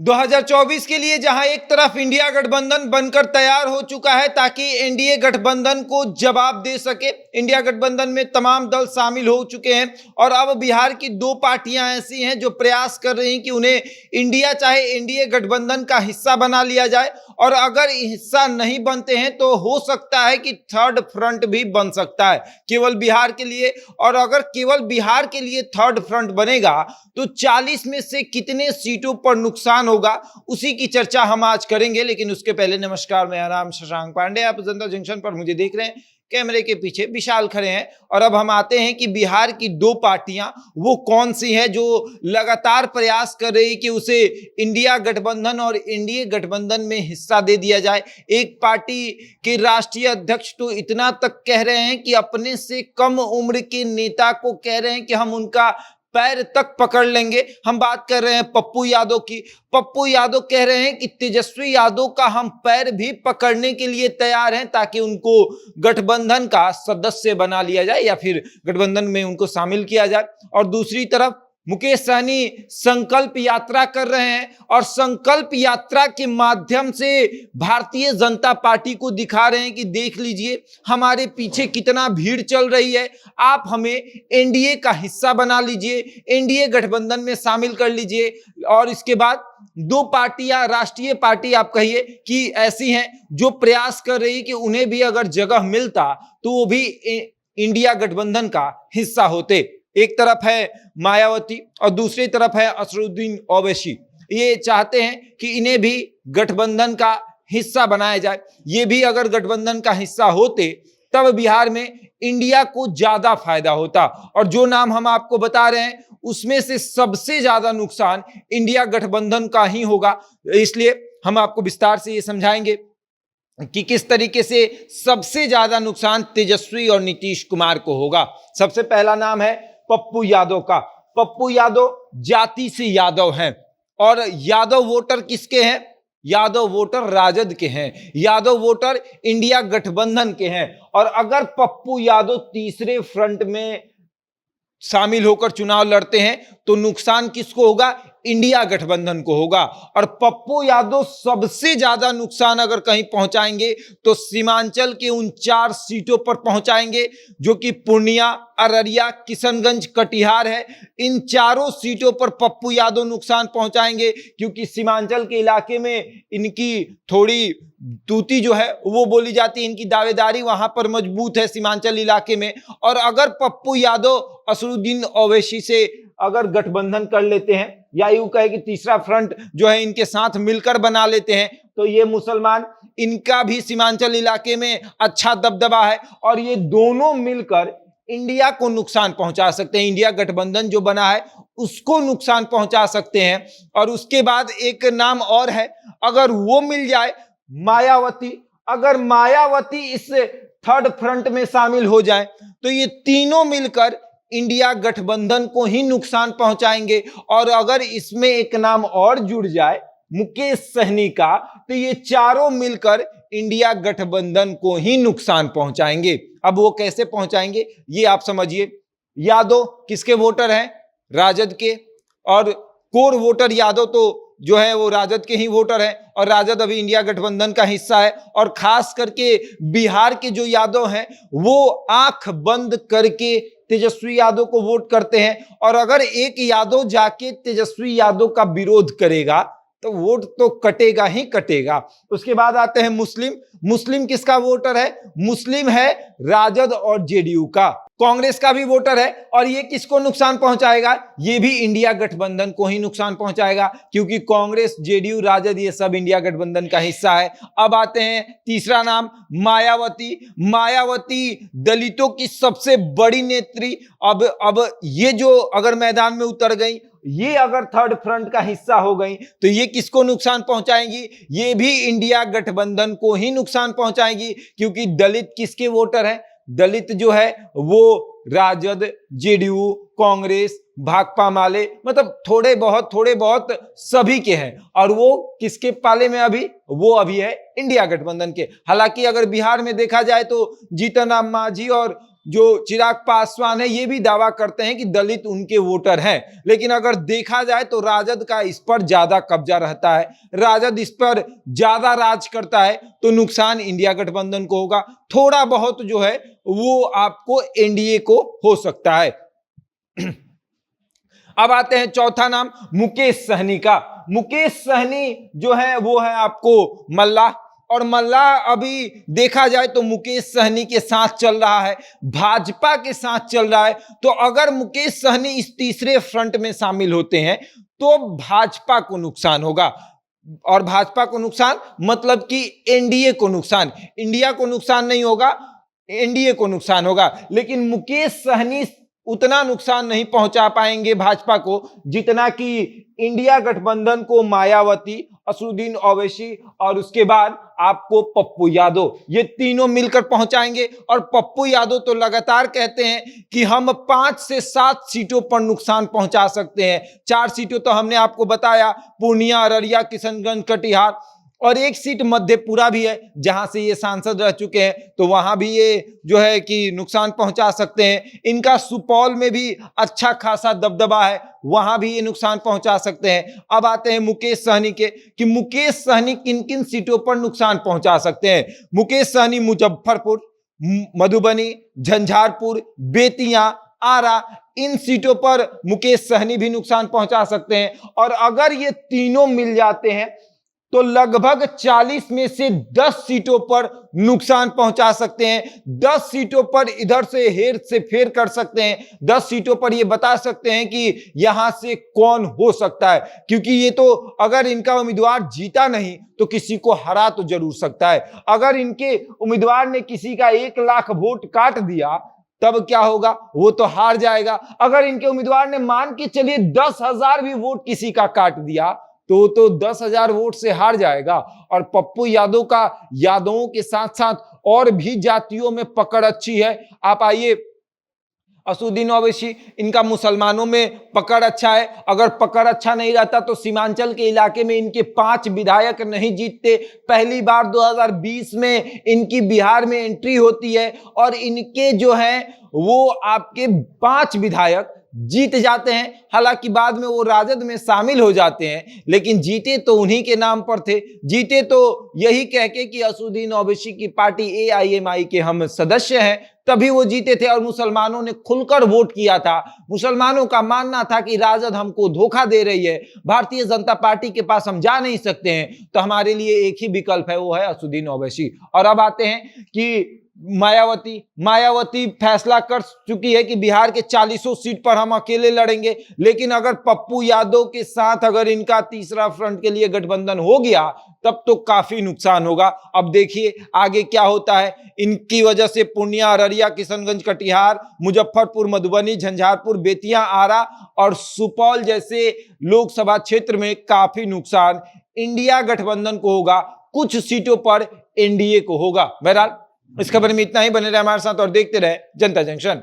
2024 के लिए जहां एक तरफ इंडिया गठबंधन बनकर तैयार हो चुका है ताकि एनडीए गठबंधन को जवाब दे सके। इंडिया गठबंधन में तमाम दल शामिल हो चुके हैं और अब बिहार की दो पार्टियां ऐसी हैं जो प्रयास कर रही हैं कि उन्हें इंडिया चाहे एनडीए गठबंधन का हिस्सा बना लिया जाए, और अगर हिस्सा नहीं बनते हैं तो हो सकता है कि थर्ड फ्रंट भी बन सकता है केवल बिहार के लिए। और अगर केवल बिहार के लिए थर्ड फ्रंट बनेगा तो 40 में से कितने सीटों पर नुकसान होगा, उसी की चर्चा हम आज करेंगे। लेकिन उसके पहले नमस्कार, मेरा नाम शशांक पांडे, आप जनता जंक्शन पर मुझे देख रहे हैं, कैमरे के पीछे विशाल खड़े हैं। और अब हम आते हैं कि बिहार की दो पार्टियां वो कौन सी हैं जो लगातार प्रयास कर रही कि उसे इंडिया गठबंधन और एनडीए गठबंधन में हिस्सा दे दिया जाए। एक पार्टी के राष्ट्रीय अध्यक्ष तो इतना तक कह रहे हैं कि अपने से कम उम्र के नेता को कह रहे हैं कि हम उनका पैर तक पकड़ लेंगे। हम बात कर रहे हैं पप्पू यादव की। पप्पू यादव कह रहे हैं कि तेजस्वी यादव का हम पैर भी पकड़ने के लिए तैयार हैं ताकि उनको गठबंधन का सदस्य बना लिया जाए या फिर गठबंधन में उनको शामिल किया जाए। और दूसरी तरफ मुकेश सहनी संकल्प यात्रा कर रहे हैं और संकल्प यात्रा के माध्यम से भारतीय जनता पार्टी को दिखा रहे हैं कि देख लीजिए हमारे पीछे कितना भीड़ चल रही है, आप हमें एनडीए का हिस्सा बना लीजिए, एनडीए गठबंधन में शामिल कर लीजिए। और इसके बाद दो पार्टियां, राष्ट्रीय पार्टी आप कहिए कि ऐसी हैं जो प्रयास कर रही कि उन्हें भी अगर जगह मिलता तो वो भी इंडिया गठबंधन का हिस्सा होते। एक तरफ है मायावती और दूसरी तरफ है असदुद्दीन ओवैसी। ये चाहते हैं कि इन्हें भी गठबंधन का हिस्सा बनाया जाए। ये भी अगर गठबंधन का हिस्सा होते तब बिहार में इंडिया को ज्यादा फायदा होता। और जो नाम हम आपको बता रहे हैं उसमें से सबसे ज्यादा नुकसान इंडिया गठबंधन का ही होगा। इसलिए हम आपको विस्तार से ये समझाएंगे कि किस तरीके से सबसे ज्यादा नुकसान तेजस्वी और नीतीश कुमार को होगा। सबसे पहला नाम है पप्पू यादव का। पप्पू यादव जाति से यादव हैं और यादव वोटर किसके हैं? यादव वोटर राजद के हैं, यादव वोटर इंडिया गठबंधन के हैं। और अगर पप्पू यादव तीसरे फ्रंट में शामिल होकर चुनाव लड़ते हैं तो नुकसान किसको होगा? इंडिया गठबंधन को होगा। और पप्पू यादव सबसे ज्यादा नुकसान अगर कहीं पहुंचाएंगे तो सीमांचल के उन 4 सीटों पर पहुंचाएंगे जो कि पूर्णिया, अररिया, किशनगंज, कटिहार है। इन चारों सीटों पर पप्पू यादव नुकसान पहुंचाएंगे क्योंकि सीमांचल के इलाके में इनकी थोड़ी तूती जो है वो बोली जाती है, इनकी दावेदारी वहां पर मजबूत है सीमांचल इलाके में। और अगर पप्पू यादव असदुद्दीन ओवैसी से अगर गठबंधन कर लेते हैं या यूं कहे कि तीसरा फ्रंट जो है इनके साथ मिलकर बना लेते हैं तो ये मुसलमान, इनका भी सीमांचल इलाके में अच्छा दबदबा है और ये दोनों मिलकर इंडिया को नुकसान पहुंचा सकते हैं। इंडिया गठबंधन जो बना है उसको नुकसान पहुंचा सकते हैं। और उसके बाद एक नाम और है, अगर वो मिल जाए मायावती, अगर मायावती इस थर्ड फ्रंट में शामिल हो जाए तो ये तीनों मिलकर इंडिया गठबंधन को ही नुकसान पहुंचाएंगे। और अगर इसमें एक नाम और जुड़ जाए मुकेश सहनी का तो ये चारों मिलकर इंडिया गठबंधन को ही नुकसान पहुंचाएंगे। अब वो कैसे पहुंचाएंगे ये आप समझिए। यादव किसके वोटर हैं? राजद के। और कोर वोटर यादव तो जो है वो राजद के ही वोटर हैं और राजद अभी इंडिया गठबंधन का हिस्सा है। और खास करके बिहार के जो यादव हैं वो आंख बंद करके तेजस्वी यादव को वोट करते हैं। और अगर एक यादव जाके तेजस्वी यादव का विरोध करेगा तो वोट तो कटेगा ही कटेगा। उसके बाद आते हैं मुस्लिम। मुस्लिम किसका वोटर है? मुस्लिम है राजद और जेडीयू का। कांग्रेस का भी वोटर है और ये किसको नुकसान पहुंचाएगा? ये भी इंडिया गठबंधन को ही नुकसान पहुंचाएगा क्योंकि कांग्रेस, जेडीयू, राजद ये सब इंडिया गठबंधन का हिस्सा है। अब आते हैं तीसरा नाम मायावती। मायावती दलितों की सबसे बड़ी नेत्री। अब ये जो अगर मैदान में उतर गई, ये अगर थर्ड फ्रंट का हिस्सा हो गई तो ये किसको नुकसान पहुंचाएंगी? ये भी इंडिया गठबंधन को ही नुकसान पहुंचाएंगी क्योंकि दलित किसके वोटर हैं? दलित जो है वो राजद, जेडीयू, कांग्रेस, भाकपा माले, मतलब थोड़े बहुत सभी के हैं। और वो किसके पाले में अभी? वो अभी है इंडिया गठबंधन के। हालांकि अगर बिहार में देखा जाए तो जीतन राम मांझी और जो चिराग पासवान है ये भी दावा करते हैं कि दलित उनके वोटर हैं, लेकिन अगर देखा जाए तो राजद का इस पर ज्यादा कब्जा रहता है, राजद इस पर ज्यादा राज करता है, तो नुकसान इंडिया गठबंधन को होगा। थोड़ा बहुत जो है वो आपको एनडीए को हो सकता है। अब आते हैं चौथा नाम मुकेश सहनी का। मुकेश सहनी जो है वो है आपको मल्ला, और मल्ला अभी देखा जाए तो मुकेश सहनी के साथ चल रहा है, भाजपा के साथ चल रहा है। तो अगर मुकेश सहनी इस तीसरे फ्रंट में शामिल होते हैं तो भाजपा को नुकसान होगा, और भाजपा को नुकसान मतलब कि एनडीए को नुकसान, इंडिया को नुकसान नहीं होगा, एनडीए को नुकसान होगा। लेकिन मुकेश सहनी उतना नुकसान नहीं पहुंचा पाएंगे भाजपा को जितना कि इंडिया गठबंधन को मायावती, असदुद्दीन ओवैसी और उसके बाद आपको पप्पू यादव, ये तीनों मिलकर पहुंचाएंगे। और पप्पू यादव तो लगातार कहते हैं कि हम 5 से 7 सीटों पर नुकसान पहुंचा सकते हैं। 4 सीटों तो हमने आपको बताया, पूर्णिया, अररिया, किशनगंज, कटिहार, और 1 सीट मधेपुरा भी है जहां से ये सांसद रह चुके हैं, तो वहां भी ये जो है कि नुकसान पहुंचा सकते हैं। इनका सुपौल में भी अच्छा खासा दबदबा है, वहां भी ये नुकसान पहुंचा सकते हैं। अब आते हैं मुकेश सहनी के, कि मुकेश सहनी किन किन सीटों पर नुकसान पहुंचा सकते हैं। मुकेश सहनी मुजफ्फरपुर, मधुबनी, झंझारपुर, बेतिया, आरा, इन सीटों पर मुकेश सहनी भी नुकसान पहुंचा सकते हैं। और अगर ये तीनों मिल जाते हैं तो लगभग 40 में से 10 सीटों पर नुकसान पहुंचा सकते हैं। 10 सीटों पर इधर से हेर से फेर कर सकते हैं, 10 सीटों पर ये बता सकते हैं कि यहां से कौन हो सकता है, क्योंकि ये तो अगर इनका उम्मीदवार जीता नहीं तो किसी को हरा तो जरूर सकता है। अगर इनके उम्मीदवार ने किसी का 1 लाख वोट काट दिया तब क्या होगा, वो तो हार जाएगा। अगर इनके उम्मीदवार ने मान के चलिए 10,000 भी वोट किसी का काट दिया तो 10,000 वोट से हार जाएगा। और पप्पू यादव का यादवों के साथ साथ और भी जातियों में पकड़ अच्छी है। आप आइए, असदुद्दीन ओवैसी, इनका मुसलमानों में पकड़ अच्छा है। अगर पकड़ अच्छा नहीं रहता तो सीमांचल के इलाके में इनके 5 विधायक नहीं जीतते। पहली बार 2020 में इनकी बिहार में एंट्री होती है और इनके जो है वो आपके 5 विधायक जीत जाते हैं। हालांकि बाद में वो राजद में शामिल हो जाते हैं, लेकिन जीते तो उन्हीं के नाम पर थे। जीते तो यही कह के कि असदुद्दीन ओवैसी की पार्टी एआईएमआई के हम सदस्य हैं, तभी वो जीते थे। और मुसलमानों ने खुलकर वोट किया था। मुसलमानों का मानना था कि राजद हमको धोखा दे रही है, भारतीय जनता पार्टी के पास हम जा नहीं सकते हैं, तो हमारे लिए एक ही विकल्प है, वो है असदुद्दीन ओवैसी। और अब आते हैं कि मायावती फैसला कर चुकी है कि बिहार के 40 सीट पर हम अकेले लड़ेंगे। लेकिन अगर पप्पू यादव के साथ अगर इनका तीसरा फ्रंट के लिए गठबंधन हो गया तब तो काफी नुकसान होगा। अब देखिए आगे क्या होता है। इनकी वजह से पूर्णिया, अररिया, किशनगंज, कटिहार, मुजफ्फरपुर, मधुबनी, झंझारपुर, बेतिया, आरा और सुपौल जैसे लोकसभा क्षेत्र में काफी नुकसान इंडिया गठबंधन को होगा। कुछ सीटों पर एनडीए को होगा। बहरहाल इस खबर में इतना ही। बने रहे हमारे साथ और देखते रहे जनता जंक्शन।